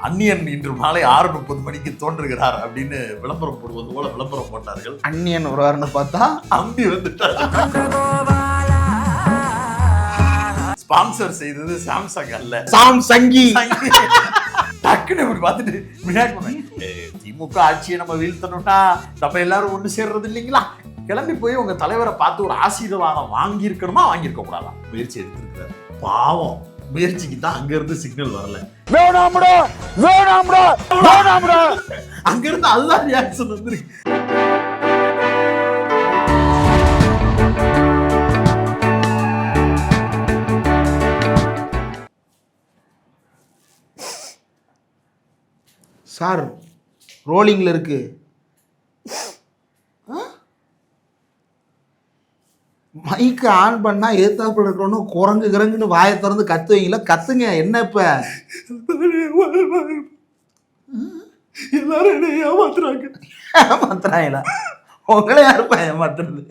அந்நியன் இன்று மாலை 6:30 மணிக்கு தோன்றுகிறார் அப்படின்னு விளம்பரம் போடுவது போல விளம்பரம் போட்டார்கள். அந்நியன் வருவார்னு பார்த்தா அம்பி வந்துட்டார். ஸ்பான்சர் செய்தது சாம்சங் அல்ல, சாம்சங்கி. டக்குன்னு இப்படி பார்த்துட்டு விளையாட்டு பண்ணேன். திமுக ஆட்சியை நம்ம வீழ்த்தணும்னா நம்ம எல்லாரும் ஒண்ணு சேர்றது இல்லைங்களா, கிளம்பி போய் உங்க தலைவரை பார்த்து ஒரு ஆசீர்வாதம் வாங்கியிருக்கணுமா வாங்கியிருக்க கூடாதா, முயற்சி எடுத்திருக்கிறார். பாவம், முயற்சிக்கு தான் அங்க இருந்து சிக்னல் வரல. வேணாம்டா வேணாம்டா வேணாம்டா, அங்க இருந்து அதுதான் ரியாக்ஷன் வந்துருக்கு. சார் ரோலிங்ல இருக்கு. மைக்கு ஆன் பண்ணா ஏத்தாப்புல இருக்கிறவனு குரங்கு கிறங்குன்னு வாயை திறந்து கத்துவீங்களா? கத்துங்க. என்ன இப்ப எல்லாரும் என்ன ஏமாத்துறாங்க. ஏமாத்துறாங்களா? உங்களை யாருப்பா ஏமாத்துறது?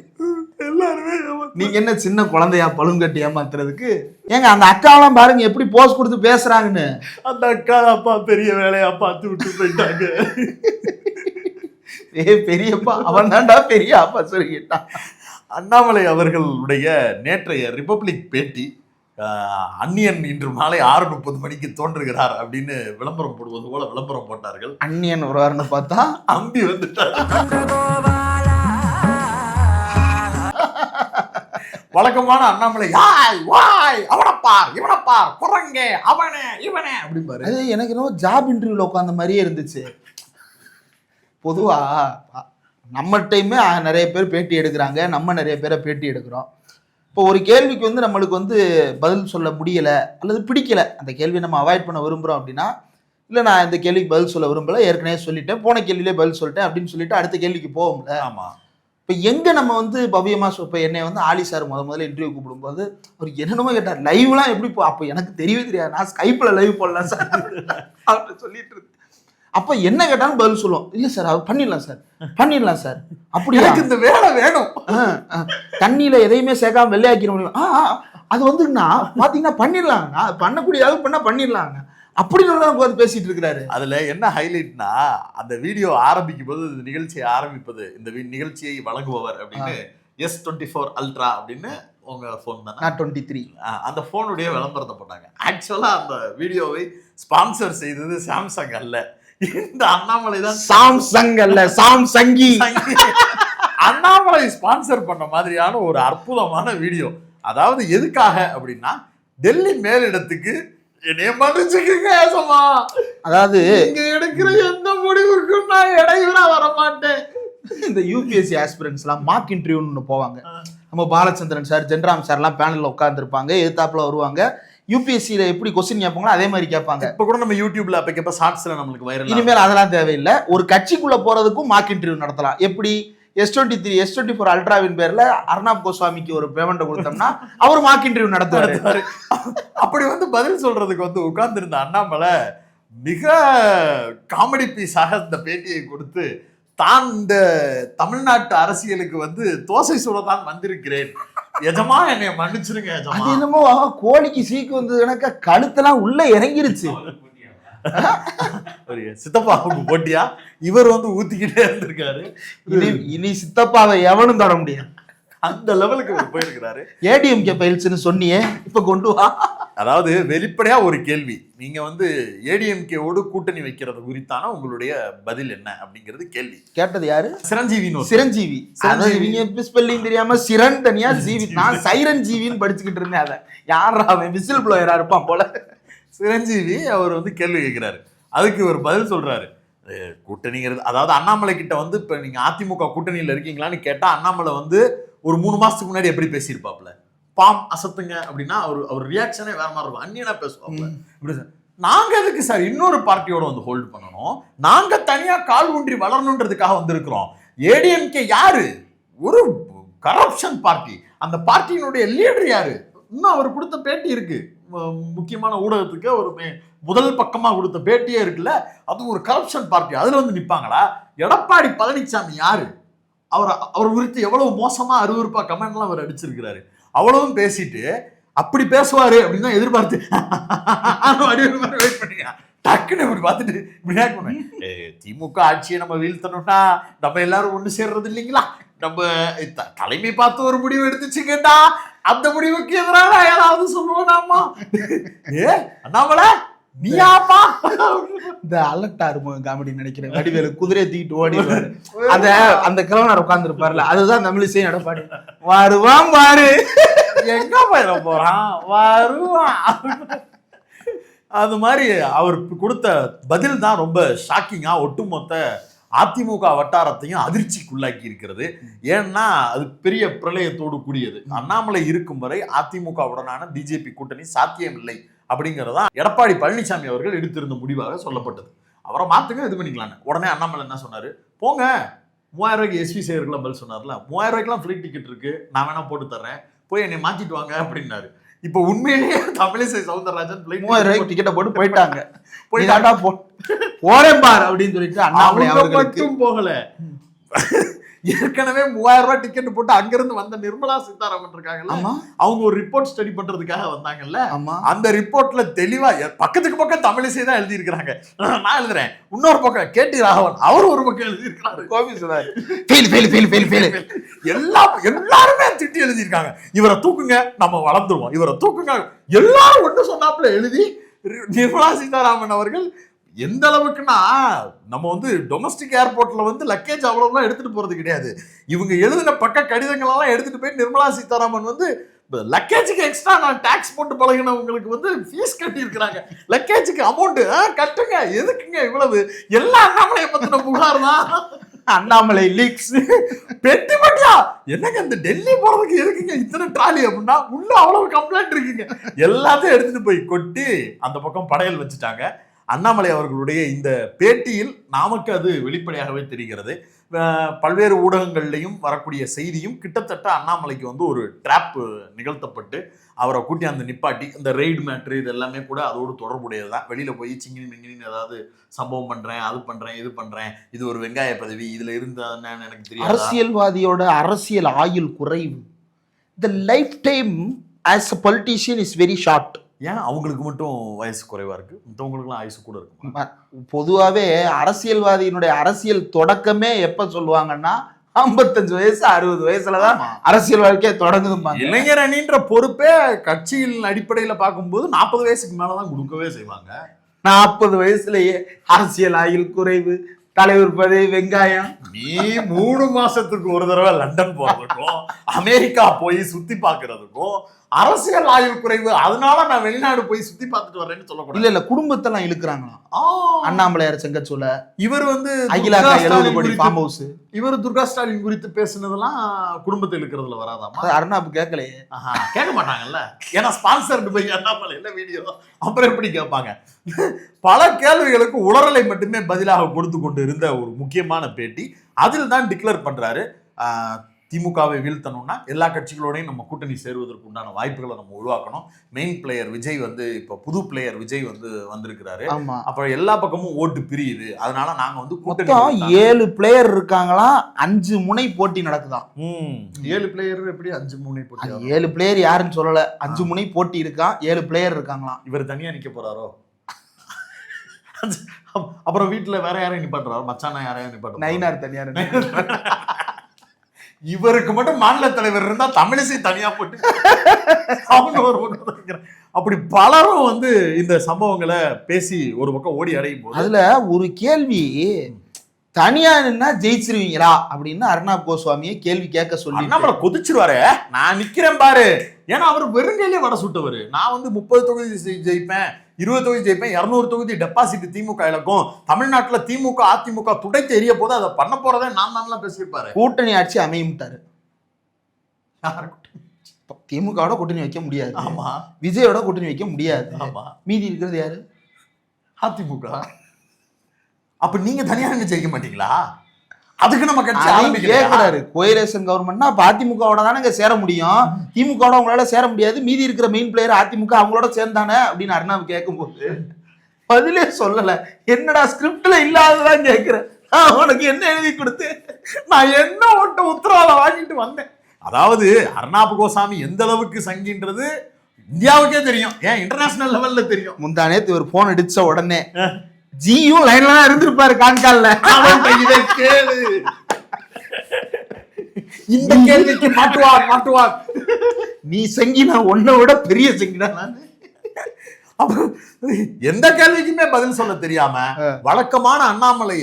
எல்லாருமே நீங்க என்ன சின்ன குழந்தையா பழுங்கட்டி ஏமாத்துறதுக்கு? ஏங்க அந்த அக்காவெல்லாம் பாருங்க எப்படி போஸ் கொடுத்து பேசுறாங்கன்னு. அந்த அக்கா அப்பா பெரிய வேலையா பார்த்து விட்டு போயிட்டாங்க. பெரியப்பா அவன் தான்டா பெரிய அப்பா சொல்லிட்டான். அண்ணாமலை அவர்களுடைய நேற்றைய ரிபப்ளிக் பேட்டி, அந்நியன் இன்று மாலை 6:30 மணிக்கு தோன்றுகிறார் அப்படின்னு விளம்பரம் போடுவது போல விளம்பரம் போட்டார்கள். அந்நியன் வருவார்னு பார்த்தா அம்பி வந்துட்டார். வழக்கமான அண்ணாமலை யாய் வாய் அவனப்பார் இவனப்பார் குரங்கே அவனே இவனே அப்படிம்பாரு. அது எனக்கு என்னவோ ஜாப் இன்டர்வியூல உட்காந்த மாதிரியே இருந்துச்சு. பொதுவா நம்ம டைமே நிறைய பேர் பேட்டி எடுக்கிறாங்க, நம்ம நிறைய பேரை பேட்டி எடுக்கிறோம். இப்போ ஒரு கேள்விக்கு வந்து நம்மளுக்கு வந்து பதில் சொல்ல முடியலை அல்லது பிடிக்கல, அந்த கேள்வியை நம்ம அவாய்ட் பண்ண விரும்புகிறோம் அப்படின்னா, இல்லை நான் இந்த கேள்விக்கு பதில் சொல்ல விரும்பலை, ஏற்கனவே சொல்லிட்டேன், போன கேள்வியிலே பதில் சொல்லிட்டேன் அப்படின்னு சொல்லிட்டு அடுத்த கேள்விக்கு போகும்ல. ஆமாம். இப்போ எங்கே நம்ம வந்து பவ்யமாக இப்போ என்னை வந்து ஆலி சார் முதல்ல இன்டர்வியூ கூப்பிடும்போது அவர் என்னென்னமோ கேட்டார், லைவ்லாம் எப்படி அப்போ எனக்கு தெரியவே தெரியாது, நான் ஸ்கைப்பில் லைவ் போடலாம் சார் அப்படின்னு சொல்லிட்டு இருக்கு. அப்போ என்ன கேட்டாலும் பதில் சொல்லுவோம், இல்லை சார் அது பண்ணிடலாம் சார் பண்ணிடலாம் சார், அப்படி எனக்கு இந்த வேலை வேணும், தண்ணியில் எதையுமே சேர்க்காம வெள்ளையாக்கிற முடியும், அது வந்துங்கண்ணா பார்த்தீங்கன்னா பண்ணிடலாங்கண்ணா, பண்ணக்கூடிய அளவு பண்ணால் பண்ணிடலாங்க அப்படின்னு பேசிட்டு இருக்கிறாரு. அதுல என்ன ஹைலைட்னா, அந்த வீடியோ ஆரம்பிக்கும் போது இந்த நிகழ்ச்சியை ஆரம்பிப்பது, இந்த நிகழ்ச்சியை வழங்குபவர் அப்படின்னு S24 அல்ட்ரா அப்படின்னு உங்க போன் தானே, நான் 23 அந்த போனுடைய விளம்பரத்தை போட்டாங்க. ஆக்சுவலா அந்த வீடியோவை ஸ்பான்சர் செய்தது சாம்சங் அல்ல, இந்த அண்ணாமலை தான். சாம்சங் அல்ல, சாம்சங்கி. அண்ணாமலை ஸ்பான்சர் பண்ண மாதிரியான ஒரு அற்புதமான வீடியோ. அதாவது எதுக்காக அப்படின்னா, டெல்லி மேலிடத்துக்கு என்னைய மன்னிச்சுக்கங்க ஏசமா, அதாவது இங்க எடுக்கிற எந்த முடிவுக்கும் நான் இடையூறா வர மாட்டேன். இந்த யூபிஎஸ்சி ஆஸ்பிரன்ஸ் எல்லாம் மார்க் இன்டர்வியூன்னு போவாங்க. நம்ம பாலச்சந்திரன் சார், ஜென்ராம் சார் எல்லாம் பேனல்ல உட்கார்ந்துருப்பாங்க, எதிர்த்தாப்புல வருவாங்க. யூபிஎஸ்சியில எப்படி கொஸ்டின் கேட்பாங்களோ அதே மாதிரி கேட்பாங்க. இப்ப கூட நம்ம யூடியூப்ல அப்ப ஷார்ட்ஸ்ல நம்மளுக்கு வைரல். இனிமேல் அதெல்லாம் தேவையில்லை. ஒரு கட்சிக்குள்ள போறதுக்கும் மார்க் இன்டர்வியூ நடத்தலாம். எப்படி S23 S24 அல்ட்ராவின் பேர்ல அர்ணாப் கோஸ்வாமிக்கு ஒரு பேமெண்ட் கொடுத்தோம்னா அவர் மார்க் இன்டர்வியூ நடத்துவாரு. அப்படி வந்து பதில் சொல்றதுக்கு வந்து உட்கார்ந்து இருந்த அண்ணாமலை மிக காமெடி பீஸாக இந்த பேட்டியை கொடுத்து, தான் இந்த தமிழ்நாட்டு அரசியலுக்கு வந்து தோசை சுடதான் வந்திருக்கிறேன், எஜமா என்னைய மன்னிச்சிருங்க எஜமா. அது என்னமோ கோழிக்கு சீக்கு வந்து எனக்கு கழுத்தெல்லாம் உள்ள இறங்கிருச்சு. சித்தப்பாவுக்கு போட்டியா இவர் வந்து ஊத்திக்கிட்டே இருந்திருக்காரு. இனி சித்தப்பாவை எவனும் தர முடியாது, அந்த லெவலுக்கு போயிருக்கிறாரு. ஏடிஎம்கே பயில்ஸ்ன்னு சொன்னியே இப்ப கொண்டு வா. அதாவது வெளிப்படையா ஒரு கேள்வி, நீங்க வந்து ஏடிஎம்கேவோடு கூட்டணி வைக்கிறது குறித்தான உங்களுடைய பதில் என்ன அப்படிங்கிறது கேள்வி. கேட்டது யாரு? சிரஞ்சீவி. சிரஞ்சீவி ஸ்பெல்லிங் தெரியாம சிரன் தனியா ஜீவி, நான் சைரன் ஜீவின்னு படிச்சுக்கிட்டு இருந்தேன். அதை யாரா அவன் விசில் ப்ளோயரா இருப்பான் போல. சிரஞ்சீவி அவர் வந்து கேள்வி கேட்கிறாரு, அதுக்கு ஒரு பதில் சொல்றாரு. கூட்டணிங்கிறது அதாவது அண்ணாமலை கிட்ட வந்து இப்ப நீங்க அதிமுக கூட்டணியில இருக்கீங்களான்னு கேட்டா அண்ணாமலை வந்து ஒரு 3 மாசத்துக்கு முன்னாடி எப்படி பேசியிருப்பாப்ல, பாம் அசத்துங்க அப்படின்னா அவர் ரியாக்ஷனே வேற மாதிரி இருக்கும், அந்நியனா பேசுவாப்ல. இப்படி நாங்க எதுக்கு சார் இன்னொரு பார்ட்டியோட வந்து ஹோல்டு பண்ணணும், நாங்க தனியா கால் ஊன்றி வளரணுன்றதுக்காக வந்திருக்கிறோம். ஏடிஎம்கே யாரு? ஒரு கரப்ஷன் பார்ட்டி. அந்த பார்ட்டியினுடைய லீடர் யாரு? இன்னும் அவர் கொடுத்த பேட்டி இருக்கு, முக்கியமான ஊடகத்துக்கு ஒரு முதல் பக்கமா கொடுத்த பேட்டியே இருக்குல்ல, அது ஒரு கரப்ஷன் பார்ட்டி. அதுல வந்து நிப்பாங்களா? எடப்பாடி பழனிசாமி யாரு? அவர் குறித்து எவ்வளவு மோசமா அருவருப்பா கமெண்ட்லாம் அவர் அடிச்சிருக்கிறாரு. அவ்வளவும் பேசிட்டு அப்படி பேசுவாரு அப்படின்னு எதிர்பார்த்து வெயிட் பண்ணுங்க. டக்குன்னு இப்படி பார்த்துட்டு இப்படி திமுக ஆட்சியை நம்ம வீழ்த்தணும்னா நம்ம எல்லாரும் ஒண்ணு சேர்றது இல்லைங்களா, நம்ம தலைமை பார்த்து ஒரு முடிவு எடுத்துச்சுங்கடா, அந்த முடிவுக்கு எதிராக ஏதாவது சொல்லுவோம்மா, அண்ணாமலை நீயாப்பா. இந்த அலட்டா இருக்கும் காமெடி நினைக்கிறேன், வடிவேலு குதிரையை தூக்கிட்டு ஓடிடுவாரு, அந்த கிழவனார் உட்கார்ந்து இருப்பாருல, அதுதான் தமிழிசை எடப்பாடி. வருவான் பாரு, எங்க போயிட போறான், வருவான். அது மாதிரி அவர் கொடுத்த பதில் தான் ரொம்ப ஷாக்கிங்கா ஒட்டுமொத்த அதிமுக வட்டாரத்தையும் அதிர்ச்சிக்குள்ளாக்கி இருக்கிறது. ஏன்னா அது பெரிய பிரளயத்தோடு கூடியது. அண்ணாமலை இருக்கும் வரை அதிமுகவுடனான பிஜேபி கூட்டணி சாத்தியம் இல்லை அப்படிங்கிறதா எடப்பாடி பழனிசாமி அவர்கள் எடுத்திருந்த முடிவாக சொல்லப்பட்டது. அவரை மாத்துங்க, இது பண்ணிக்கலான்னு. உடனே அண்ணாமலை என்ன சொன்னாரு, போங்க 3000 ரூபாய்க்கு எஸ்வி சேகர்லாம் பதில் சொன்னார்ல, 3000 ரூபாய்க்குலாம் ஃப்ரீ டிக்கெட் இருக்கு, நான் வேணா போட்டு தர்றேன், போய் என்னை மாத்திட்டு வாங்க அப்படின்னாரு. இப்ப உண்மையிலேயே தமிழிசை சவுந்தரராஜன் 3000 ரூபாய்க்கு டிக்கெட்டை போட்டு போயிட்டாங்க. போறேன் பார் அப்படின்னு சொல்லிட்டு அண்ணாமலை அவர்களுக்கு போகல, ஏற்கனவே 3000 ரூபாய் டிக்கெட் போட்டு அங்கிருந்து வந்த நிர்மலா சீதாராமன் இருக்காங்கல்ல, அவங்க ஒரு ரிப்போர்ட் ஸ்டடி பண்றதுக்காக வந்தாங்கல்ல, அந்த ரிப்போர்ட்ல தெளிவா பக்கத்துக்கு பக்கம் தமிழிசை தான் எழுதி இருக்கிறாங்க. நான் எழுதுறேன், இன்னொரு பக்கம் கேடி ராகவன் அவர் ஒரு பக்கம் எழுதி இருக்காரு, எல்லாருமே திட்டி எழுதி இருக்காங்க, இவரை தூக்குங்க நம்ம வளர்ந்துருவோம், இவரை தூக்குங்க, எல்லாரும் ஒண்ணு சொன்னாப்புல எழுதி நிர்மலா சீதாராமன் அவர்கள் எந்த அளவுக்குன்னா, நம்ம வந்து டொமஸ்டிக் ஏர்போர்ட்ல வந்து லக்கேஜ் அவ்வளவுலாம் எடுத்துட்டு போறது கிடையாது, இவங்க எழுதின பக்க கடிதங்கள் எல்லாம் எடுத்துட்டு போய் நிர்மலா சீதாராமன் வந்து லக்கேஜுக்கு எக்ஸ்ட்ரா நான் டாக்ஸ் போட்டு பழகினவங்களுக்கு வந்து ஃபீஸ் கட்டி இருக்கிறாங்க, லக்கேஜுக்கு அமௌண்ட் கட்டுங்க, எதுக்குங்க இவ்வளவு, எல்லா அண்ணாமலையை பத்தின புகார் தான். அண்ணாமலை லீக்ஸ் பெட்டி பட்டியா என்னங்க இந்த டெல்லி போறதுக்கு எதுக்குங்க இத்தனை ட்ராலி அப்படின்னா, உள்ள அவ்வளவு கம்ப்ளைண்ட் இருக்குங்க, எல்லாத்தையும் எடுத்துட்டு போய் கொட்டி அந்த பக்கம் படையல் வச்சுட்டாங்க. அண்ணாமலை அவர்களுடைய இந்த பேட்டியில் நமக்கு அது வெளிப்படையாகவே தெரிகிறது. பல்வேறு ஊடகங்கள்லையும் வரக்கூடிய செய்தியும் கிட்டத்தட்ட அண்ணாமலைக்கு வந்து ஒரு ட்ராப் நிகழ்த்தப்பட்டு அவரை கூட்டி அந்த நிப்பாட்டி இந்த ரெய்டு மேட்ரு இது எல்லாமே கூட அதோடு தொடர்புடையது தான். வெளியில போய் சிங்கினி மிங்கினின்னு ஏதாவது சம்பவம் பண்றேன், அது பண்றேன், இது பண்றேன், இது ஒரு வெங்காய பதவி, இதுல இருந்தான்னு எனக்கு தெரியும். அரசியல்வாதியோட அரசியல் ஆயுள் குறைவு. The lifetime as a politician is very short. ஏன் அவங்களுக்கு மட்டும் வயசு குறைவா இருக்கு, மற்றவங்களுக்குலாம் வயசு கூட இருக்கு? பொதுவாகவே அரசியல்வாதியினுடைய அரசியல் தொடக்கமே எப்ப சொல்லுவாங்கன்னா 55 வயசு 60 வயசுலதான் அரசியல் வாழ்க்கையே தொடங்குதும்பாங்க. இளைஞர் அணின்ற பொறுப்பே கட்சியின் அடிப்படையில பார்க்கும்போது 40 வயசுக்கு மேலதான் கொடுக்கவே செய்வாங்க. 40 வயசுலயே அரசியல் ஆயுள் குறைவு, தலைவர் பதவி, வெங்காயம். நீ 3 மாசத்துக்கு ஒரு தடவை லண்டன் போறதுக்கும் அமெரிக்கா போய் சுத்தி பாக்குறதுக்கும் அரசியல் ஆயுள் குறைவு, அதனால நான் வெளிநாடு போய் சுத்தி பார்த்துட்டு வரேன்னு சொல்லக்கூடாது. இல்ல குடும்பத்தெல்லாம் இழுக்கிறாங்களாம். அண்ணாமலையார் செங்கச்சோல இவர் வந்து அகிலா 70 கோடி ஃபார்ம் ஹவுஸ், இவர் துர்கா ஸ்டாலின் குறித்து பேசுனதெல்லாம் குடும்பத்தை இழுக்கிறதுல வராதாமா? அருணாப்பு கேட்கலையே, கேட்க மாட்டாங்கல்ல, ஏன்னா ஸ்பான்சர்டு போய் அண்ணாமலை என்ன வீடியோ, அப்புறம் எப்படி கேட்பாங்க? பல கேள்விகளுக்கு உளறலை மட்டுமே பதிலாக கொடுத்து கொண்டு இருந்த ஒரு முக்கியமான பேட்டி. அதில் தான் டிக்ளேர் பண்றாரு, திமுகவை வீழ்த்தணும்னா எல்லா கட்சிகளோடையும் நம்ம கூட்டணி சேருவதற்கு உண்டான வாய்ப்புகளை நம்ம உருவாக்கணும். மெயின் பிளேயர் விஜய் வந்து இப்ப புது பிளேயர் விஜய் வந்து வந்திருக்கிறாரு, அப்புறம் எல்லா பக்கமும் ஓட்டு பிரியுது, அதனால நாங்க வந்து கூட்டணி 7 பிளேயர் இருக்காங்களாம், 5 முனை போட்டி நடக்குதாம். 7 பிளேயர் எப்படி 5 முனை போட்டி? 7 பிளேயர் யாருன்னு சொல்லல, 5 முனை போட்டி இருக்கான், 7 பிளேயர் இருக்காங்களாம். இவர் தனியா நிக்க போறாரோ? அப்புறம் வீட்டுல வேற யாரையும் நிப்பாட்டுறாரோ? மச்சானா யாரையும் நிப்பாட்டு, நயினார் தனியார். இவருக்கு மட்டும் மாநில தலைவர் இருந்தா தமிழிசை தனியா போட்டு அவங்க ஒரு பக்கம், அப்படி பலரும் வந்து இந்த சம்பவங்களை பேசி ஒரு பக்கம் ஓடி அடையும் போது அதுல ஒரு கேள்வி, தனியா நின்னா ஜெயிச்சிருவீங்களா அப்படின்னு அர்ணாப் கோஸ்வாமியை கேள்வி கேட்க சொல்லி நம்மள கொதிச்சிருவாரு, நான் நிக்கிறேன் பாரு, ஏன்னா அவர் வெறுங்கையிலே வட சுட்டவர், நான் வந்து 30 தொகுதி ஜெயிப்பேன், 20 தொகுதி ஜெயிப்பேன், 200 தொகுதி டெபாசிட் திமுக இழக்கும், தமிழ்நாட்டுல திமுக அதிமுக துடை தெரிய போது அதை பண்ண போறதே நான் தான் பேசியிருப்பாரு. கூட்டணி ஆட்சி அமையும்ட்டாரு. திமுகவோட கூட்டணி வைக்க முடியாது, ஆமா, விஜயோட கூட்டணி வைக்க முடியாது, ஆமா, மீதி இருக்கிறது யாரு? அதிமுக. அப்ப நீங்க தனியா நின்று ஜெயிக்க மாட்டீங்களா? அதுக்கு நம்ம கட்சி கேட்கிறாரு, கோயிலேஷன் கவர்மெண்ட்னா அதிமுகவோட தானே சேர முடியும், திமுகவோட உங்களால சேர முடியாது, மீதி இருக்கிற மெயின் பிளேயர் அதிமுக அவங்களோட சேர்ந்தானே அப்படின்னு அர்ணாப் கேட்கும் போது பதிலே சொல்லல. என்னடா ஸ்கிரிப்ட்ல இல்லாததான் கேட்கிறேன், உனக்கு என்ன எழுதி கொடுத்து நான் என்ன ஓட்ட உத்தரவாதம் வாங்கிட்டு வந்தேன். அதாவது அர்ணாப் கோசாமி எந்த அளவுக்கு சங்கின்றது இந்தியாவுக்கே தெரியும், ஏன் இன்டர்நேஷனல் லெவல்ல தெரியும். முந்தானேத்து ஒரு போன் அடிச்ச உடனே ஜியும் லைன்ல தான் இருந்திருப்பாரு கான்கால்ல. இதை கேளு, இந்த கேள்விக்கு மாட்டுவார். நீ செங்கி, நான் உன்னை விட பெரிய செங்கிடா நான். எந்த கேள்விக்குமே பதில் சொல்ல தெரியாம வழக்கமான அண்ணாமலை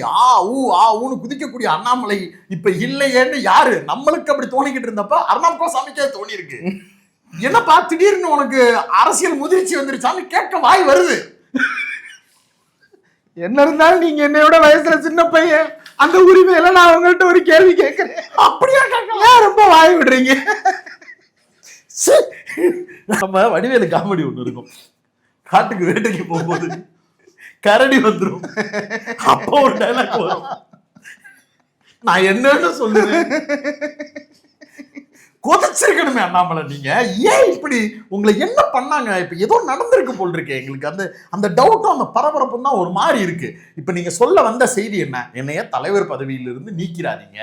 ஊன்னு குதிக்கக்கூடிய அண்ணாமலை இப்ப இல்லையேன்னு யாரு நம்மளுக்கு அப்படி தோணிக்கிட்டு இருந்தப்ப அர்ணாப் கோசாமிக்கே தோணி இருக்கு. என்னப்பா திடீர்னு உனக்கு அரசியல் முதிர்ச்சி வந்துருச்சான்னு கேட்க வாய் வருது. என்ன இருந்தாலும் நீங்க என்னையோட வயசுல சின்ன பையன், அந்த உரிமையில நான் உங்கள்கிட்ட ஒரு கேள்வி கேட்கிறேன். அப்படியா கேட்கலாம், ரொம்ப வாய் விடுறீங்க. நம்ம வடிவேலு காமெடி ஒண்ணு இருக்கும், காட்டுக்கு வேட்டைக்கு போகும்போது கரடி வந்துடும், அப்போ ஒரு டைலாக் வரும், நான் என்னன்னு சொல்லுவேன். கொதிச்சிருக்கணுமே அண்ணாமலை, நீங்க ஏன் இப்படி, உங்களை என்ன பண்ணாங்க? இப்ப ஏதோ நடந்திருக்கு போல் இருக்கு எங்களுக்கு. அந்த டவுட்டும் அந்த பரபரப்பும் தான் ஒரு மாதிரி இருக்கு. இப்ப நீங்க சொல்ல வந்த செய்தி என்ன? என்னைய தலைவர் பதவியிலிருந்து நீக்கிறாதீங்க,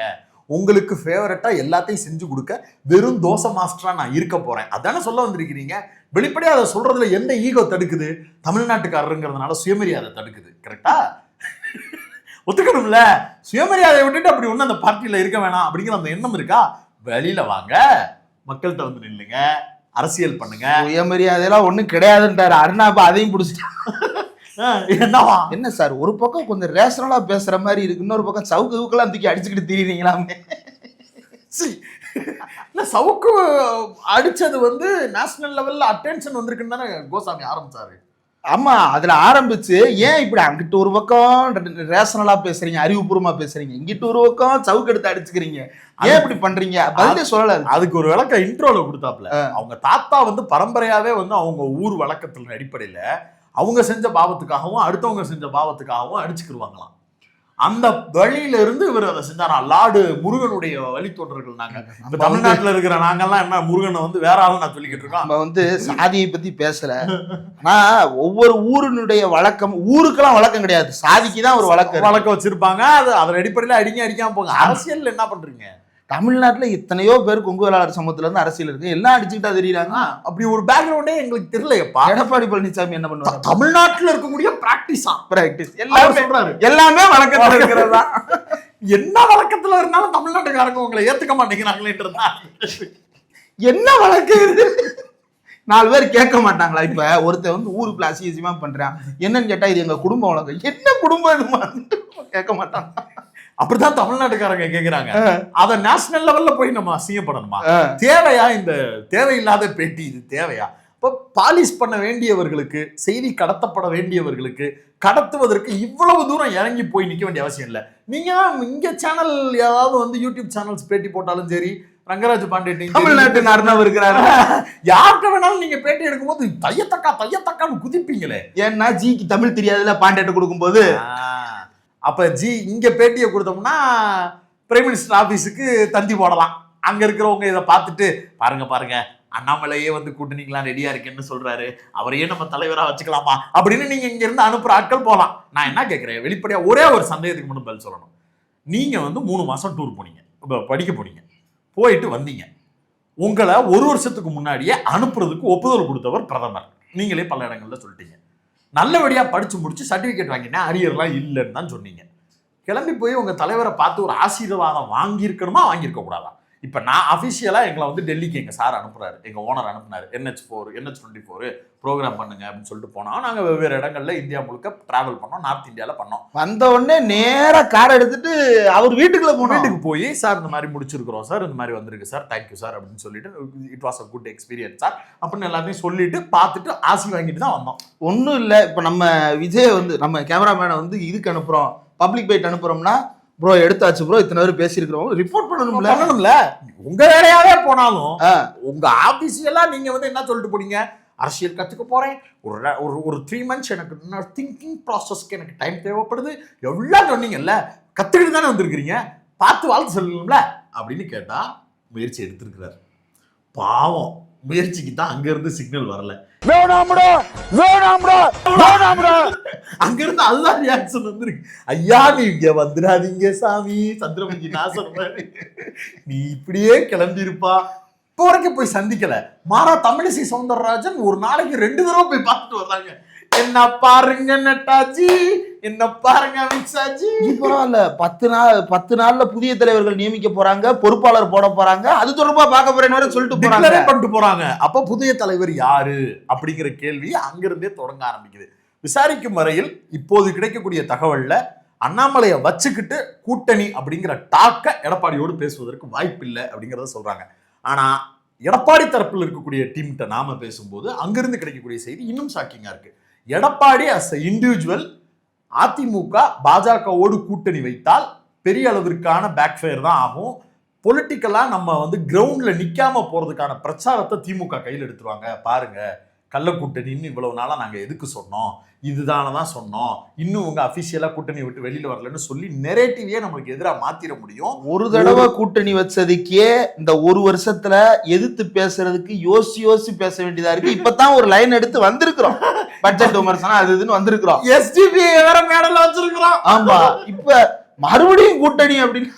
உங்களுக்கு ஃபேவரட்டா எல்லாத்தையும் செஞ்சு கொடுக்க வெறும் தோசை மாஸ்டரா நான் இருக்க போறேன், அதானே சொல்ல வந்திருக்கிறீங்க. வெளிப்படையா அதை சொல்றதுல எந்த ஈகோ தடுக்குது? தமிழ்நாட்டுக்காரருங்கிறதுனால சுயமரியாதை தடுக்குது. கரெக்டா? ஒத்துக்கணும்ல. சுயமரியாதையை விட்டுட்டு அப்படி ஒண்ணு அந்த பார்ட்டியில இருக்க வேணாம் அப்படிங்கிற அந்த எண்ணம் இருக்கா? வெளியில வாங்க, மக்கள்கிட்ட வந்து நில்லுங்க, அரசியல் பண்ணுங்க. சுயமரியாதையெல்லாம் ஒண்ணும் கிடையாதுன்றாரு அருணாபா, அதையும் பிடிச்சிட்டா. என்னவா? என்ன சார், ஒரு பக்கம் கொஞ்சம் ரேஷனலா பேசுற மாதிரி இருக்கு, இன்னொரு பக்கம் சவுக்குலாம் தூக்கி அடிச்சுக்கிட்டு திரியுறீங்களாமே. சவுக்கு அடிச்சது வந்து நேஷனல் லெவல்ல அட்டென்ஷன் வந்திருக்குன்னு தானே கோசாமி ஆரம்பிச்சாரு. ஆமா, அதுல ஆரம்பிச்சு ஏன் இப்படி அங்கிட்டு ஒரு பக்கம் ரேஷனலா பேசுறீங்க, அறிவுபூர்வமா பேசுறீங்க, இங்கிட்டு ஒரு பக்கம் சவுக்கு எடுத்து அடிச்சுக்கிறீங்க, ஏன் இப்படி பண்றீங்க? பதிலே சொல்லல. அதுக்கு ஒரு விளக்கம் இன்ட்ரோல கொடுத்தாப்ல. அவங்க தாத்தா வந்து பரம்பரையாவே வந்து அவங்க ஊர் வழக்கத்தின் அடிப்படையில அவங்க செஞ்ச பாவத்துக்காகவும் அடுத்தவங்க செஞ்ச பாவத்துக்காகவும் அடிச்சுக்கிடுவாங்களாம். அந்த வழியில இருந்து இவர் அதை செஞ்சாரா. லார்டு முருகனுடைய வழித்தோன்றர்கள் நாங்க. இப்ப தமிழ்நாட்டுல இருக்கிற நாங்கெல்லாம் என்ன முருகனை வந்து வேற ஆளும் நான் சொல்லிக்கிட்டு இருக்கோம். நம்ம வந்து சாதியை பத்தி பேசல, ஆனா ஒவ்வொரு ஊரினுடைய வழக்கம், ஊருக்கெல்லாம் வழக்கம் கிடையாது, சாதிக்கு தான் ஒரு வழக்கம் வச்சிருப்பாங்க. அது அதன் அடிப்படையில அடிக்காம போங்க. அரசியல் என்ன பண்றீங்க? தமிழ்நாட்டுல எத்தனையோ பேர் கொங்கு வேளாளர் சமூகத்துல இருந்து அரசியல் இருக்கு, எல்லாம் அடிச்சுக்கிட்டா தெரியுறாங்க. அப்படி ஒரு பேக்ரவுண்டே எங்களுக்கு தெரியலையப்பா. எடப்பாடி பழனிசாமி என்ன பண்ணுவாங்க? தமிழ்நாட்டுல இருக்கக்கூடிய பிராக்டிஸ் எல்லாமே வழக்கத்துல இருக்கிறதா. என்ன வழக்கத்துல இருந்தாலும் தமிழ்நாட்டுக்காரங்க உங்களை ஏத்துக்க மாட்டேங்கிறாங்களேன்றதா. என்ன வழக்கு? 4 பேர் கேட்க மாட்டாங்களா? இப்ப ஒருத்தர் வந்து ஊருக்குள்ள அசியசியமா பண்றான், என்னன்னு கேட்டா இது எங்க குடும்ப வழக்கம். என்ன குடும்பம் இது? கேட்க மாட்டாங்க. அப்படிதான் தமிழ்நாட்டுக்காரங்க கேக்குறாங்க. அத நேஷனல் லெவல்ல போய் நம்ம அசிங்கப்படணுமா? தேவையா இந்த தேவையில்லாத பேட்டி? இது தேவையா? இப்ப பாலிஷ் பண்ண வேண்டியவர்களுக்கு, செய்தி கடத்தப்பட வேண்டியவர்களுக்கு கடத்துவதற்கு இவ்வளவு தூரம் இறங்கி போய் நிக்க வேண்டிய அவசியம் இல்லை. நீங்க இங்க சேனல் ஏதாவது வந்து யூடியூப் சேனல்ஸ் பேட்டி போட்டாலும் சரி, ரங்கராஜ் பாண்டே தமிழ்நாட்டு அர்ணவ் இருக்கிறாரு, யார்கிட்ட வேணாலும் நீங்க பேட்டி எடுக்கும் போது தையத்தக்கான்னு குதிப்பீங்களே. ஏன்னா ஜிக்கு தமிழ் தெரியாதுல பாண்டேட்ட கொடுக்கும் போது. அப்ப ஜி இங்க பேட்டியை கொடுத்தோம்னா பிரைம் மினிஸ்டர் ஆபீஸுக்கு தந்தி போடலாம். அங்க இருக்கிறவங்க இதை பார்த்துட்டு பாருங்க அண்ணாமலையே வந்து கூட்டணிக்கெல்லாம் ரெடியா இருக்கேன்னு சொல்றாரு, அவரையே நம்ம தலைவரா வச்சுக்கலாமா அப்படின்னு நீங்க இங்க இருந்து அனுப்புற ஆட்கள் போலாம். நான் என்ன கேட்கிறேன், வெளிப்படையா ஒரே ஒரு சந்தேகத்துக்கு மட்டும் பதில் சொல்லணும். நீங்க வந்து 3 மாசம் டூர் போனீங்க, படிக்க போனீங்க, போயிட்டு வந்தீங்க. உங்களை 1 வருஷத்துக்கு முன்னாடியே அனுப்புறதுக்கு ஒப்புதல் கொடுத்தவர் பிரதமர். நீங்களே பல இடங்கள்ல சொல்லிட்டீங்க. நல்லபடியா படிச்சு முடிச்சு சர்டிபிகேட் வாங்கினா அரியர்லாம் இல்லைன்னு தான் சொன்னீங்க. கிளம்பி போய் உங்க தலைவரை பார்த்து ஒரு ஆசீர்வாதம் வாங்கியிருக்கணுமா, வாங்கியிருக்க கூடாதா? இப்ப நான் அபிஷியலா எங்களை வந்து டெல்லிக்கு எங்க சார் அனுப்புறாரு, எங்க ஓனர் அனுப்புனாரு. NH24 ப்ரோக்ராம் பண்ணுங்க அப்படின்னு சொல்லிட்டு போனோம். நாங்க வெவ்வேறு இடங்கள்ல இந்தியா முழுக்க டிராவல் பண்ணோம், நார்த் இந்தியால பண்ணோம். வந்த உடனே நேரா கார் எடுத்துட்டு அவர் வீட்டுக்குள்ள போனோம். வீட்டுக்கு போய் சார் இந்த மாதிரி முடிச்சிருக்கிறோம் சார், இந்த மாதிரி வந்திருக்கு சார், தேங்க்யூ சார் அப்படின்னு சொல்லிட்டு it was a good experience sir அப்படின்னு எல்லாத்தையும் சொல்லிட்டு பார்த்துட்டு ஆசி வாங்கிட்டு தான் வந்தோம். ஒன்றும் இல்லை. இப்போ நம்ம விஜய் வந்து நம்ம கேமராமேனை வந்து இதுக்கு அனுப்புறோம், பப்ளிக் பைட் அனுப்புறோம்னா, ப்ரோ எடுத்தாச்சு ப்ரோ, இத்தனை பேர் பேசியிருக்கிறோம், ரிப்போர்ட் பண்ணணும்ல. உங்க வேலையாவே போனாலும் உங்க ஆபீசியலா நீங்க வந்து என்ன சொல்லிட்டு போனீங்க, அரசியல் கத்துக்க போறேன், ஒரு 3 months எனக்கு திங்கிங் ப்ராசஸ்க்கு எனக்கு டைம் தேவைப்படுது, எவ்வளவு சொன்னீங்கல்ல, கத்துக்கிட்டு தானே வந்திருக்கிறீங்க, பார்த்து வாழ்த்து சொல்லணும்ல அப்படின்னு கேட்டா முயற்சி எடுத்திருக்கிறார். பாவம், முயற்சிக்கு தான் அங்க இருந்து சிக்னல் வரல. அங்க இருந்து அதுதான் ரியாக்ஷன் வந்துருக்கு. ஐயா நீங்க வந்துடாதீங்க சாமி, சந்திரமுகி நாசர் நீ இப்படியே கிளம்பி இருப்பா, இப்போ வரைக்கும் போய் சந்திக்கல. மாறா தமிழிசை சவுந்தரராஜன் ஒரு நாளைக்கு 2 தடவை போய் பார்த்துட்டு வர்றாங்க. என்ன பாருங்க நட்டாஜி, என்ன பாருங்க அமித்ஷாஜி. பரவாயில்ல, 10 நாள்ல புதிய தலைவர்கள் நியமிக்க போறாங்க, பொறுப்பாளர் போட போறாங்க, அது தொடர்பா பார்க்க போறேன்னு சொல்லிட்டு பண்ணிட்டு போறாங்க. அப்ப புதிய தலைவர் யாரு அப்படிங்கிற கேள்வி அங்கிருந்தே தொடங்க ஆரம்பிக்குது. விசாரிக்கும் வரையில் இப்போது கிடைக்கக்கூடிய தகவல்ல அண்ணாமலையை வச்சுக்கிட்டு கூட்டணி அப்படிங்கிற டாக்க எடப்பாடியோடு பேசுவதற்கு வாய்ப்பு இல்லை அப்படிங்கிறத சொல்றாங்க. ஆனா எடப்பாடி தரப்பில் இருக்கக்கூடிய டீம்கிட்ட நாம பேசும்போது அங்கிருந்து கிடைக்கக்கூடிய செய்தி இன்னும் ஷாக்கிங்கா இருக்கு. Edappadi as a individual AIADMK பாஜகவோடு கூட்டணி வைத்தால் பெரிய அளவிற்கான பேக்ஃபயர் தான் ஆகும். பொலிட்டிக்கலா நம்ம கிரவுண்ட்ல நிக்காம போறதுக்கான பிரச்சாரத்தை திமுக கையில் எடுத்துருவாங்க. பாருங்க, கள்ள கூட்டணின்னு இவ்வளவு நாளா நாங்க எதுக்கு சொன்னோம், இதுதானதான் சொன்னோம், இன்னும் உங்க அபிஷியலா கூட்டணி விட்டு வெளியில வரலன்னு சொல்லி நெரேட்டிவே நம்மளுக்கு எதிராக மாத்திர முடியும். ஒரு தடவை கூட்டணி வச்சதுக்கே இந்த ஒரு வருஷத்துல எதிர்த்து பேசுறதுக்கு யோசி பேச வேண்டியதா இருக்கு. இப்பதான் ஒரு லைன் எடுத்து வந்திருக்கிறோம், பட்ஜெட் விமர்சனம் அது இதுன்னு வந்திருக்கிறோம், எஸ்டிபி வேற மேடல வச்சிருக்கிறோம். ஆமா, இப்ப மறுபடியும் கூட்டணி அப்படின்னு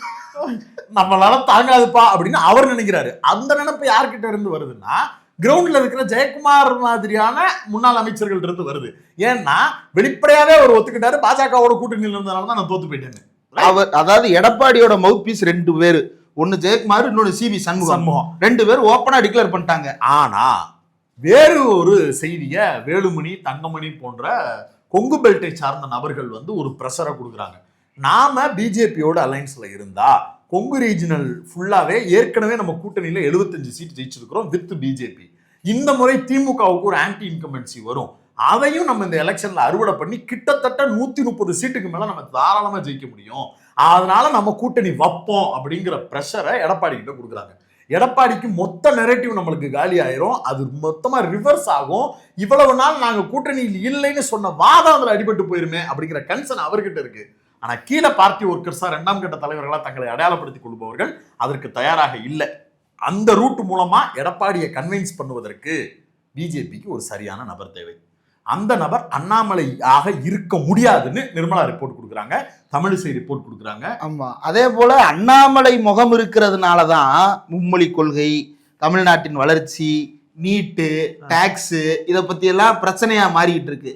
நம்மளால தாங்காதுப்பா அப்படின்னு அவர் நினைக்கிறாரு. அந்த நினைப்பு யார்கிட்ட இருந்து வருதுன்னா கிரவுண்ட்ல இருக்கிற ஜெயக்குமார் மாதிரியான முன்னாள் அமைச்சர்கள் இருந்து வருது. ஏன்னா வெளிப்படையாவே அவர் ஒத்துக்கிட்டாரு, பாஜகவோட கூட்டணியில் இருந்தனால தான் நான் தோத்து போயிட்டேன்னு. அவர் அதாவது எடப்பாடியோட மவுத் பீஸ் 2 பேரு, ஒன்னு ஜெயக்குமார், இன்னொன்னு சிவி சண்முகம், 2 பேர் ஓப்பனா டிக்ளேர் பண்ணிட்டாங்க. ஆனா வேறு ஒரு செய்திய வேலுமணி, தங்கமணி போன்ற கொங்கு பெல்ட்டை சார்ந்த நபர்கள் ஒரு பிரஷரை கொடுக்குறாங்க. நாம பிஜேபியோட அலைன்ஸ்ல இருந்தா கொங்கு ரீஜனல் ஃபுல்லாவே ஏற்கனவே நம்ம கூட்டணியில 75 சீட் ஜெயிச்சிருக்கிறோம் வித் பிஜேபி. இந்த முறை திமுகவுக்கு ஒரு ஆன்டி இன்கம்பன்சி வரும், அதையும் நம்ம இந்த எலெக்ஷன்ல அறுவடை பண்ணி கிட்டத்தட்ட 130 சீட்டுக்கு மேல நம்ம தாராளமா ஜெயிக்க முடியும், அதனால நம்ம கூட்டணி வைப்போம் அப்படிங்கிற பிரஷரை எடப்பாடி கிட்ட கொடுக்குறாங்க. எடப்பாடிக்கு மொத்த நெரேட்டிவ் நம்மளுக்கு காலி ஆயிரும், அது மொத்தமா ரிவர்ஸ் ஆகும். இவ்வளவு நாள் நாங்க கூட்டணியில் இல்லைன்னு சொன்ன வாதம் அதுல அடிபட்டு போயிருமே அப்படிங்கிற கன்சர்ன் அவர்கிட்ட இருக்கு. ஆனா கீழே பார்ட்டி ஒர்க்கர்ஸா 2ஆம் கட்ட தலைவர்களா தங்களை அடையாளப்படுத்திக் கொள்பவர்கள் அதற்கு தயாராக இல்லை. அந்த ரூட் மூலமா எடப்பாடியை கன்வின்ஸ் பண்ணுவதற்கு பிஜேபிக்கு ஒரு சரியான நபர் தேவை. அந்த நபர் அண்ணாமலையாக இருக்க முடியாதுன்னு நிர்மலா ரிப்போர்ட் கொடுக்குறாங்க, தமிழிசை ரிப்போர்ட் கொடுக்குறாங்க. ஆமா, அதே போல அண்ணாமலை முகம் இருக்கிறதுனாலதான் மும்மொழி கொள்கை, தமிழ்நாட்டின் வளர்ச்சி, நீட்டு, டாக்ஸ் இதை பத்தி எல்லாம் பிரச்சனையா மாறிட்டு இருக்கு.